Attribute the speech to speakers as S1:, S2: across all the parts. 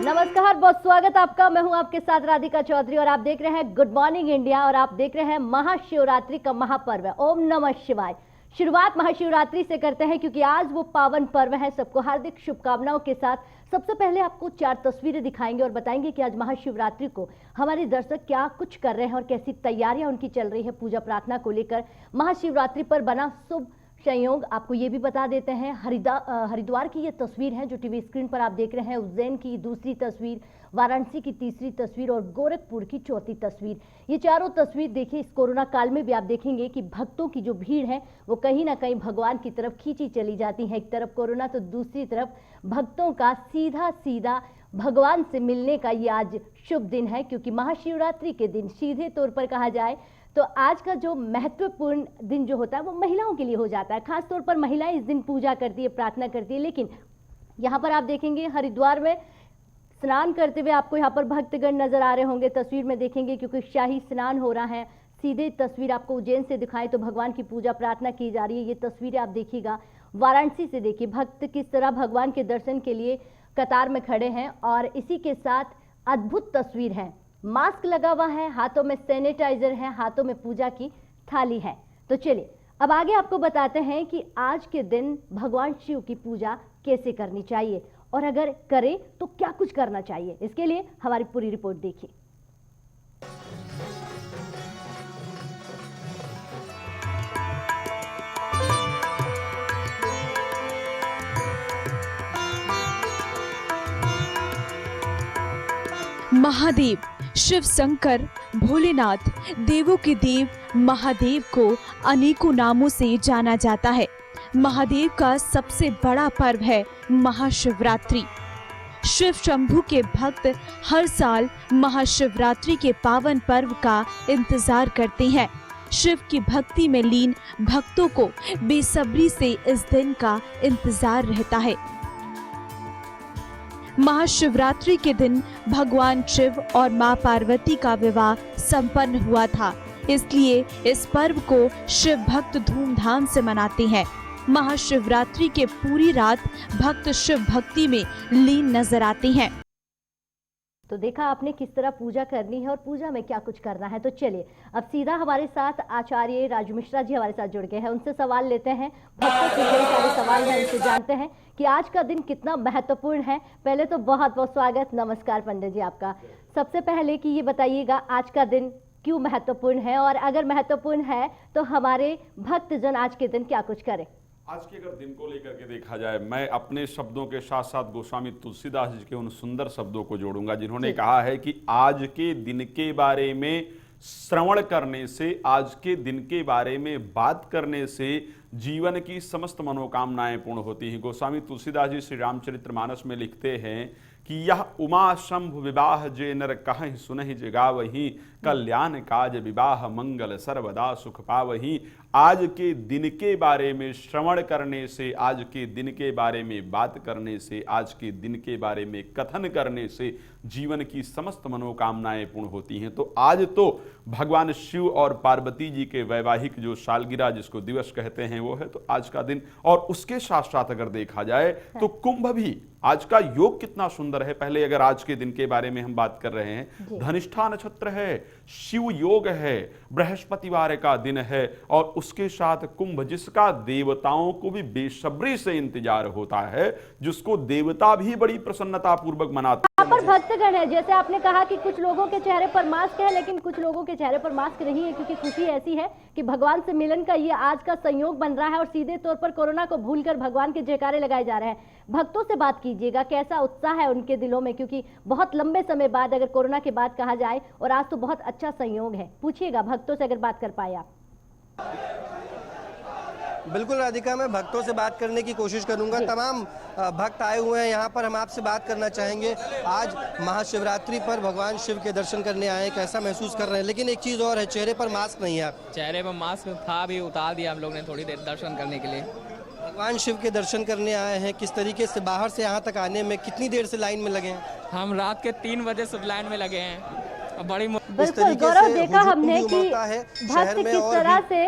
S1: नमस्कार, बहुत स्वागत आपका। मैं हूं आपके साथ राधिका चौधरी और आप देख रहे हैं गुड मॉर्निंग इंडिया और आप देख रहे हैं महाशिवरात्रि का महापर्व है। ओम नमः शिवाय। शुरुआत महाशिवरात्रि से करते हैं क्योंकि आज वो पावन पर्व है। सबको हार्दिक शुभकामनाओं के साथ सबसे पहले आपको 4 तस्वीरें दिखाएंगे और बताएंगे कि आज महाशिवरात्रि को हमारे दर्शक क्या कुछ कर रहे हैं और कैसी तैयारियां उनकी चल रही है पूजा प्रार्थना को लेकर। महाशिवरात्रि पर बना शुभ संयोग आपको ये भी बता देते हैं। हरिद्वार की ये तस्वीर है जो टीवी स्क्रीन पर आप देख रहे हैं, उज्जैन की दूसरी तस्वीर, वाराणसी की तीसरी तस्वीर और गोरखपुर की चौथी तस्वीर। ये चारों तस्वीर देखिए, इस कोरोना काल में भी आप देखेंगे कि भक्तों की जो भीड़ है वो कहीं ना कहीं भगवान की तरफ खींची चली जाती है। एक तरफ कोरोना तो दूसरी तरफ भक्तों का सीधा सीधा भगवान से मिलने का ये आज शुभ दिन है, क्योंकि महाशिवरात्रि के दिन सीधे तौर पर कहा जाए तो आज का जो महत्वपूर्ण दिन जो होता है वो महिलाओं के लिए हो जाता है। खास तौर पर महिलाएं इस दिन पूजा करती है, प्रार्थना करती है। लेकिन यहाँ पर आप देखेंगे हरिद्वार में स्नान करते हुए आपको यहाँ पर भक्तगण नजर आ रहे होंगे, तस्वीर में देखेंगे, क्योंकि शाही स्नान हो रहा है। सीधे तस्वीर आपको उज्जैन से दिखाएं तो भगवान की पूजा प्रार्थना की जा रही है। ये तस्वीरें आप देखिएगा। वाराणसी से देखिए भक्त किस तरह भगवान के दर्शन के लिए कतार में खड़े हैं और इसी के साथ अद्भुत तस्वीर है। मास्क लगा हुआ है, हाथों में सैनिटाइजर है, हाथों में पूजा की थाली है। तो चलिए अब आगे आपको बताते हैं कि आज के दिन भगवान शिव की पूजा कैसे करनी चाहिए और अगर करें तो क्या कुछ करना चाहिए। इसके लिए हमारी पूरी रिपोर्ट देखिए।
S2: महादेव, शिव शंकर, भोलेनाथ, देवों के देव महादेव को अनेकों नामों से जाना जाता है। महादेव का सबसे बड़ा पर्व है महाशिवरात्रि। शिव शंभु के भक्त हर साल महाशिवरात्रि के पावन पर्व का इंतजार करते हैं। शिव की भक्ति में लीन भक्तों को बेसब्री से इस दिन का इंतजार रहता है। महाशिवरात्रि के दिन भगवान शिव और मां पार्वती का विवाह संपन्न हुआ था, इसलिए इस पर्व को शिव भक्त धूमधाम से मनाते हैं। महाशिवरात्रि के पूरी रात भक्त शिव भक्ति में लीन नजर आते हैं।
S1: तो देखा आपने किस तरह पूजा करनी है और पूजा में क्या कुछ करना है। तो चलिए अब सीधा हमारे साथ आचार्य राजू मिश्रा जी हमारे साथ जुड़ गए हैं, उनसे सवाल लेते हैं। भक्तों के कई सारे सवाल हैं, उनसे जानते हैं कि आज का दिन कितना महत्वपूर्ण है। पहले तो बहुत बहुत स्वागत, नमस्कार पंडित जी आपका। सबसे पहले कि ये बताइएगा आज का दिन क्यों महत्वपूर्ण है और अगर महत्वपूर्ण है तो हमारे भक्तजन आज के दिन क्या कुछ करें।
S3: आज के अगर दिन को लेकर के देखा जाए, मैं अपने शब्दों के साथ साथ गोस्वामी तुलसीदास जी के उन सुंदर शब्दों को जोड़ूंगा जिन्होंने कहा है कि आज के दिन के बारे में श्रवण करने से, आज के दिन के बारे में बात करने से जीवन की समस्त मनोकामनाएं पूर्ण होती हैं। गोस्वामी तुलसीदास जी श्री रामचरितमानस में लिखते हैं कि यह उमा शंभु विवाह जे नर कहीं सुनहि जगावही, कल्याण काज विवाह मंगल सर्वदा सुख पावही। आज के दिन के बारे में श्रवण करने से, आज के दिन के बारे में बात करने से, आज के दिन के बारे में कथन करने से जीवन की समस्त मनोकामनाएं पूर्ण होती हैं। तो आज तो भगवान शिव और पार्वती जी के वैवाहिक जो सालगिरह जिसको दिवस कहते हैं वो है, तो आज का दिन। और उसके साथ साथ अगर देखा जाए तो कुंभ भी, आज का योग कितना सुंदर है। पहले अगर आज के दिन के बारे में हम बात कर रहे हैं, धनिष्ठा नक्षत्र है, शिव योग है, बृहस्पतिवार का दिन है और उसके साथ कुंभ जिसका देवताओं को भी बेसब्री से इंतजार होता है, जिसको देवता भी बड़ी प्रसन्नता पूर्वक मनाते हैं।
S1: यहाँ पर भक्तगण है, जैसे आपने कहा कि कुछ लोगों के चेहरे पर मास्क है लेकिन कुछ लोगों के चेहरे पर मास्क नहीं है, क्योंकि खुशी ऐसी है कि भगवान से मिलन का ये आज का संयोग बन रहा है और सीधे तौर पर कोरोना को भूलकर भगवान के जयकारे लगाए जा रहे हैं। भक्तों से बात कीजिएगा, कैसा उत्साह है उनके दिलों में, क्योंकि बहुत लंबे समय बाद अगर कोरोना के बाद कहा जाए और आज तो बहुत अच्छा संयोग है। पूछिएगा भक्तों से अगर बात कर पाए आप।
S4: बिल्कुल राधिका, मैं भक्तों से बात करने की कोशिश करूंगा। तमाम भक्त आए हुए हैं यहाँ पर, हम आपसे बात करना चाहेंगे। आज महाशिवरात्रि पर भगवान शिव के दर्शन करने आए हैं, कैसा महसूस कर रहे हैं? लेकिन एक चीज़ और है, चेहरे पर मास्क नहीं है। आप
S5: चेहरे पर मास्क था भी उतार दिया हम लोग ने थोड़ी देर दर्शन करने के लिए।
S4: भगवान शिव के दर्शन करने आए हैं, किस तरीके से बाहर से यहाँ तक आने में कितनी देर से लाइन में लगे हैं?
S5: हम रात के 3 बजे से लाइन में लगे हैं। बड़ी
S1: बिल्कुल गौरव, देखा हमने कि भक्त किस तरह से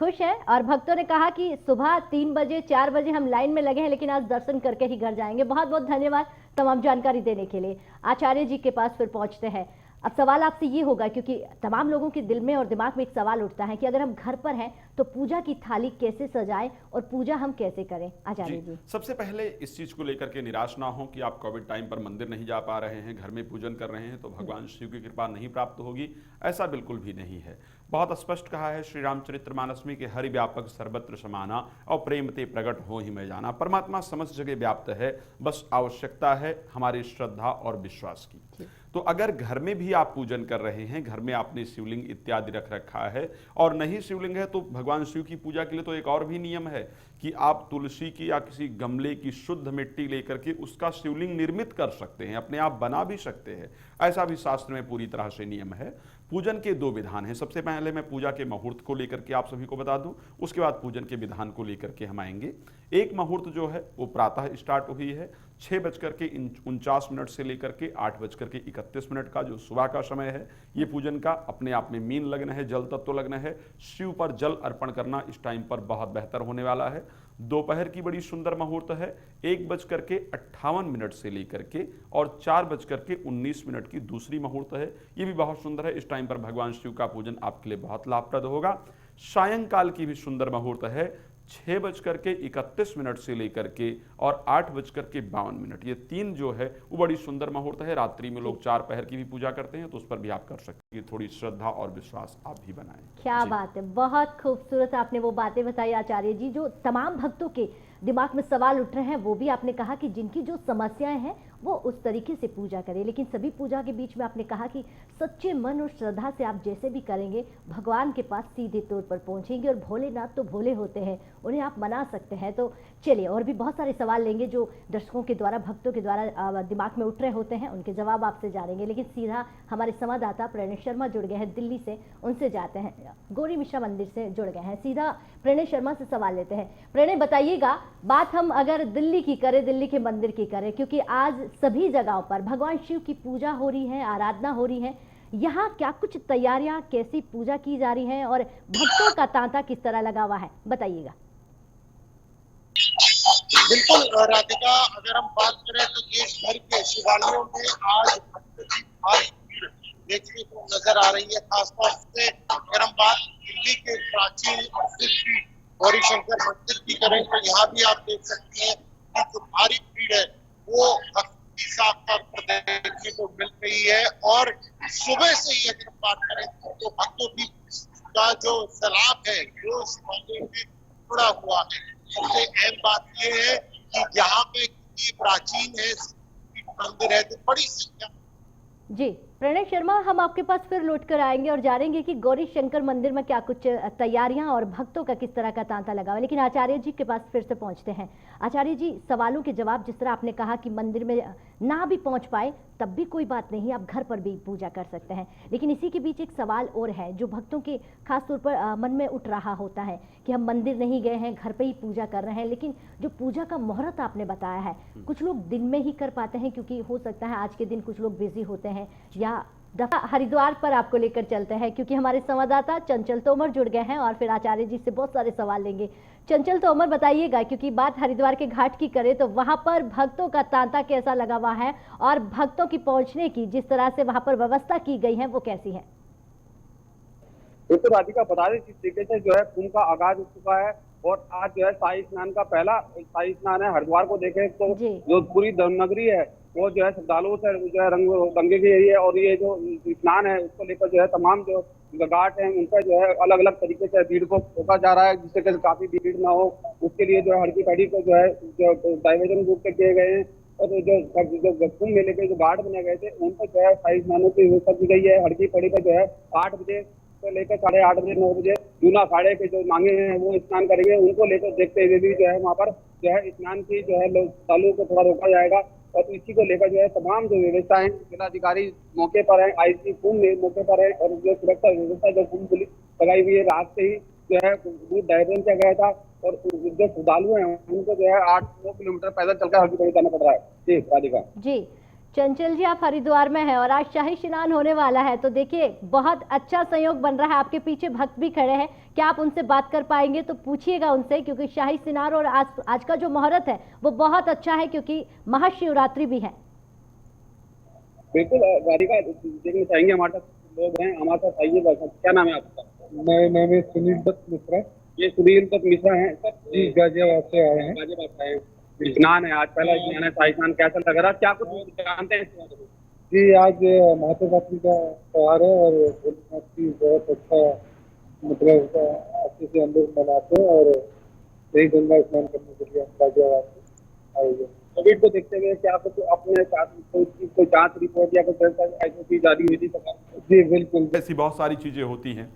S1: खुश हैं और भक्तों ने कहा कि सुबह 3 बजे 4 बजे हम लाइन में लगे हैं, लेकिन आज दर्शन करके ही घर जाएंगे। बहुत बहुत धन्यवाद तमाम जानकारी देने के लिए। आचार्य जी के पास फिर पहुंचते हैं। अब सवाल आपसे ये होगा, क्योंकि तमाम लोगों के दिल में और दिमाग में एक सवाल उठता है कि अगर हम घर पर हैं तो पूजा की थाली कैसे सजाएं और पूजा हम कैसे करें। आचार्य जी,
S3: सबसे पहले इस चीज को लेकर के निराश ना हो कि आप कोविड टाइम पर मंदिर नहीं जा पा रहे हैं, घर में पूजन कर रहे हैं तो भगवान शिव की कृपा नहीं प्राप्त होगी। ऐसा बिल्कुल भी नहीं है। बहुत स्पष्ट कहा है श्री रामचरितमानस में कि हरि व्यापक सर्वत्र समाना और प्रेम ते प्रकट हो ही मैं जाना। परमात्मा समस्त जगह व्याप्त है, बस आवश्यकता है हमारी श्रद्धा और विश्वास की। तो अगर घर में भी आप पूजन कर रहे हैं, घर में आपने शिवलिंग इत्यादि रख रखा है और नहीं शिवलिंग है, तो भगवान शिव की पूजा के लिए तो एक और भी नियम है कि आप तुलसी की या किसी गमले की शुद्ध मिट्टी लेकर के उसका शिवलिंग निर्मित कर सकते हैं, अपने आप बना भी सकते हैं। ऐसा भी शास्त्र में पूरी तरह से नियम है। पूजन के 2 विधान हैं। सबसे पहले मैं पूजा के मुहूर्त को लेकर के आप सभी को बता दूं, उसके बाद पूजन के विधान को लेकर के हम आएंगे। एक मुहूर्त जो है वो प्रातः स्टार्ट हुई है 6:49 से लेकर के 8:31 का जो सुबह का समय है, ये पूजन का अपने आप में मीन लग्न है, जल तत्व लग्न है। शिव पर जल अर्पण करना इस टाइम पर बहुत बेहतर होने वाला है। दोपहर की बड़ी सुंदर मुहूर्त है 1:58 से लेकर के और 4:19 की दूसरी मुहूर्त है, ये भी बहुत सुंदर है। इस टाइम पर भगवान शिव का पूजन आपके लिए बहुत लाभप्रद होगा। सायंकाल की भी सुंदर मुहूर्त है 6:31 से लेकर के और 8:52। ये 3 जो है वो बड़ी सुंदर मुहूर्त है। रात्रि में लोग 4 पहर की भी पूजा करते हैं, तो उस पर भी आप कर सकते हैं। थोड़ी श्रद्धा और विश्वास आप भी बनाएं।
S1: क्या बात है, बहुत खूबसूरत आपने वो बातें बताई आचार्य जी। जो तमाम भक्तों के दिमाग में सवाल उठ रहे हैं वो भी आपने कहा कि जिनकी जो समस्याएं हैं वो उस तरीके से पूजा करें, लेकिन सभी पूजा के बीच में आपने कहा कि सच्चे मन और श्रद्धा से आप जैसे भी करेंगे भगवान के पास सीधे तौर पर पहुंचेंगे। और भोलेनाथ तो भोले होते हैं, उन्हें आप मना सकते हैं। तो चलिए, और भी बहुत सारे सवाल लेंगे जो दर्शकों के द्वारा, भक्तों के द्वारा दिमाग में उठ रहे होते हैं, उनके जवाब आपसे जानेंगे। लेकिन सीधा हमारे संवाददाता प्रणय शर्मा जुड़ गए हैं दिल्ली से, उनसे जाते हैं। गौरी मिश्रा मंदिर से जुड़ गए हैं, सीधा प्रणय शर्मा से सवाल लेते हैं। प्रणय, बताइएगा, बात हम अगर दिल्ली की करें, दिल्ली के मंदिर की करें, क्योंकि आज सभी जगहों पर भगवान शिव की पूजा हो रही है, आराधना हो रही है, यहाँ क्या कुछ तैयारियां, कैसी पूजा की जा रही है और भक्तों का तांता किस तरह लगा हुआ है, बताइएगा।
S6: बिल्कुल राधिका, अगर हम बात करें तो देश भर के शिवालयों में आज भक्तों की भारी भीड़ देखने को नजर आ रही है। खासतौर से अगर हम बात दिल्ली के प्राचीन गौरी शंकर मंदिर की करें तो यहाँ भी आप देख सकते हैं कि जो भारी भीड़ है वो भक्तों की साफ तौर पर देखने को मिल रही है। और सुबह से ही अगर बात करें तो भक्तों की का जो सैलाब है वो शिवालय में जुड़ा हुआ है। सबसे अहम बात यह है कि यहाँ पे प्राचीन है मंदिर है, तो बड़ी संख्या।
S1: जी प्रणय शर्मा, हम आपके पास फिर लौट कर आएंगे और जानेंगे कि गौरी शंकर मंदिर में क्या कुछ तैयारियां और भक्तों का किस तरह का तांता लगा हुआ है। लेकिन आचार्य जी के पास फिर से पहुंचते हैं। आचार्य जी, सवालों के जवाब, जिस तरह आपने कहा कि मंदिर में ना भी पहुंच पाए तब भी कोई बात नहीं, आप घर पर भी पूजा कर सकते हैं, लेकिन इसी के बीच एक सवाल और है जो भक्तों के खासतौर पर मन में उठ रहा होता है कि हम मंदिर नहीं गए हैं, घर पे ही पूजा कर रहे हैं, लेकिन जो पूजा का मुहूर्त आपने बताया है, कुछ लोग दिन में ही कर पाते हैं, क्योंकि हो सकता है आज के दिन कुछ लोग बिजी होते हैं, या दफा हरिद्वार पर आपको लेकर चलते हैं, क्योंकि हमारे संवाददाता चंचल तोमर जुड़ गए हैं और फिर आचार्य जी से बहुत सारे सवाल लेंगे। चंचल तोमर, बताइएगा, क्योंकि बात हरिद्वार के घाट की करें तो वहां पर भक्तों का तांता कैसा लगा हुआ है और भक्तों की पहुंचने की जिस तरह से वहां पर व्यवस्था की गई है वो कैसी है?
S7: तो राधिका, बता दें जिस तरीके से जो है कुंभ का आगाज हो चुका है और आज जो है शाही स्नान का पहला शाही स्नान है। हरिद्वार को देखें तो जो पूरी धर्मनगरी है वो जो है श्रद्धालुओं से जो है रंगे की है। और ये जो स्नान है उसको लेकर जो है तमाम जो घाट हैं उन पर जो है अलग अलग तरीके से भीड़ को रोका जा रहा है, जिससे कि काफी भीड़ ना हो। उसके लिए जो है हड़की पैड़ी को जो है जो डाइवर्जन रूप से किए गए हैं और जो कुंभ मेले के जो घाट बने गए थे उन पर जो है शाही स्नानों की व्यवस्था की गई है। हड़की पैड़ी पर जो है 8 बजे से लेकर 8:30 बजे 9 बजे जूना अखाड़े के जो मांगे हैं वो स्नान करेंगे। उनको लेकर देखते हुए भी जो है वहाँ पर जो है स्नान की जो है श्रद्धालुओं को थोड़ा रोका जाएगा। और इसी को लेकर जो है तमाम जो व्यवस्थाएं जिलाधिकारी मौके पर है, आईसी कुंभ मौके पर है और जो सुरक्षा व्यवस्था जो कुंभ पुलिस लगाई हुई है, रात से ही जो है दूर डायवर्जन किया गया था और जो श्रद्धालु हैं उनको जो है 8-9 किलोमीटर पैदल चलकर हल्की पैड़ी जाना पड़ रहा है। जी राधिका।
S1: जी चंचल जी, आप हरिद्वार में हैं और आज शाही स्नान होने वाला है, तो देखिए बहुत अच्छा संयोग बन रहा है। आपके पीछे भक्त भी खड़े हैं, क्या आप उनसे बात कर पाएंगे? तो पूछिएगा उनसे, क्योंकि शाही स्नान और आज का जो मुहूर्त है वो बहुत अच्छा है, क्योंकि महाशिवरात्रि भी है।
S7: बिल्कुल राधिका, देखना चाहेंगे हमारे साथ लोग हैं, हमारे साथ आइए। क्या नाम है आपका?
S8: मेरा नाम है सुनील दत्त मिश्रा।
S7: ये सुनील दत्त मिश्रा हैं सर?
S8: जी, गाजियाबाद से आए हैं।
S7: गाजियाबाद से आए हैं। स्नान है आज, पहला स्नान है, शाही स्नान। कैसा लग रहा है? क्या कुछ जानते हैं?
S8: जी, आज महाशिवरात्रि का त्योहार है और भोलेनाथ की बहुत अच्छा, मतलब अच्छे से हम लोग मनाते हैं और यही गंगा स्नान करने के लिए हम गाजियाबाद से आए हैं।
S7: कोविड को देखते हुए क्या कुछ अपने साथ कोई जांच रिपोर्ट या कुछ ऐसी चीज जारी हुई थी?
S8: जी बिल्कुल।
S3: ऐसी बहुत सारी चीजें होती हैं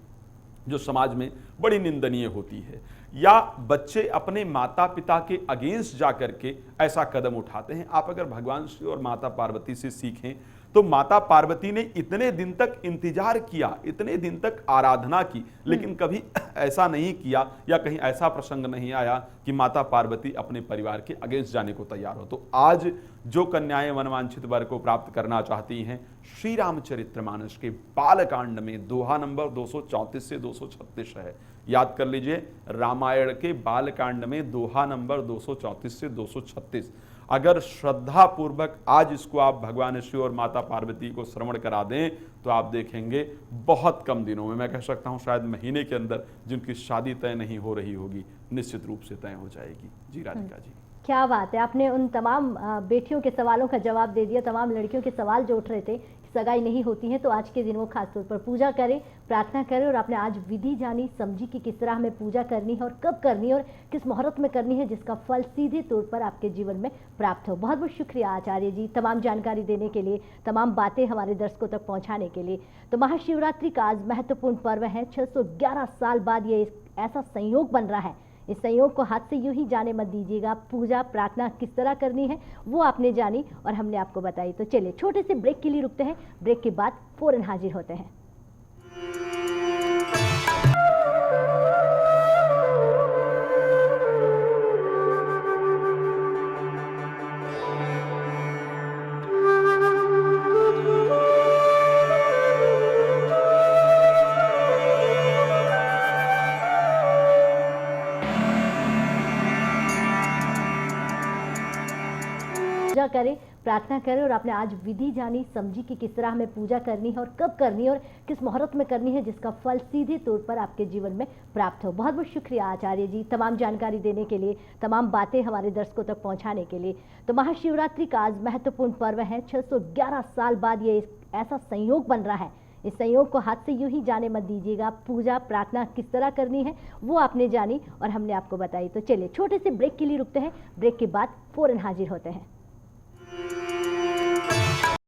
S3: जो समाज में बड़ी निंदनीय होती है, या बच्चे अपने माता पिता के अगेंस्ट जा करके ऐसा कदम उठाते हैं। आप अगर भगवान शिव और माता पार्वती से सीखें तो माता पार्वती ने इतने दिन तक इंतजार किया, इतने दिन तक आराधना की, लेकिन कभी ऐसा नहीं किया या कहीं ऐसा प्रसंग नहीं आया कि माता पार्वती अपने परिवार के अगेंस्ट जाने को तैयार हो। तो आज जो कन्याएं वनवांछित वर को प्राप्त करना चाहती हैं, श्री रामचरितमानस के बालकांड में दोहा नंबर 234 से 236 है। याद कर लीजिए, रामायण के बालकांड में दोहा नंबर 234 से 236। अगर श्रद्धा पूर्वक आज इसको आप भगवान शिव और माता पार्वती को श्रवण करा दें तो आप देखेंगे बहुत कम दिनों में, मैं कह सकता हूं शायद महीने के अंदर, जिनकी शादी तय नहीं हो रही होगी निश्चित रूप से तय हो जाएगी। जी राधिका जी,
S1: क्या बात है, आपने उन तमाम बेटियों के सवालों का जवाब दे दिया। तमाम लड़कियों के सवाल जो उठ रहे थे कि सगाई नहीं होती है, तो आज के दिन वो खासतौर पर पूजा करें, प्रार्थना करें, और आपने आज विधि जानी समझी कि किस तरह हमें पूजा करनी है और कब करनी है और किस मुहूर्त में करनी है, जिसका फल सीधे तौर पर आपके जीवन में प्राप्त हो। बहुत बहुत शुक्रिया आचार्य जी, तमाम जानकारी देने के लिए, तमाम बातें हमारे दर्शकों तक पहुँचाने के लिए। तो महाशिवरात्रि का आज महत्वपूर्ण पर्व है। 611 साल बाद ये ऐसा संयोग बन रहा है। इस संयोग को हाथ से यूं ही जाने मत दीजिएगा। पूजा प्रार्थना किस तरह करनी है वो आपने जानी और हमने आपको बताई। तो चलिए छोटे से ब्रेक के लिए रुकते हैं, ब्रेक के बाद फौरन हाजिर होते हैं। पूजा करें, प्रार्थना करें, और आपने आज विधि जानी समझी कि किस तरह हमें पूजा करनी है और कब करनी है और किस मुहूर्त में करनी है, जिसका फल सीधे तौर पर आपके जीवन में प्राप्त हो। बहुत बहुत शुक्रिया आचार्य जी, तमाम जानकारी देने के लिए, तमाम बातें हमारे दर्शकों तक पहुंचाने के लिए। तो महाशिवरात्रि का आज महत्वपूर्ण पर्व है। 611 साल बाद ये ऐसा संयोग बन रहा है। इस संयोग को हाथ से यूं ही जाने मत दीजिएगा। पूजा प्रार्थना किस तरह करनी है वो आपने जानी और हमने आपको बताई। तो चलिए छोटे से ब्रेक के लिए रुकते हैं, ब्रेक के बाद फौरन हाजिर होते हैं।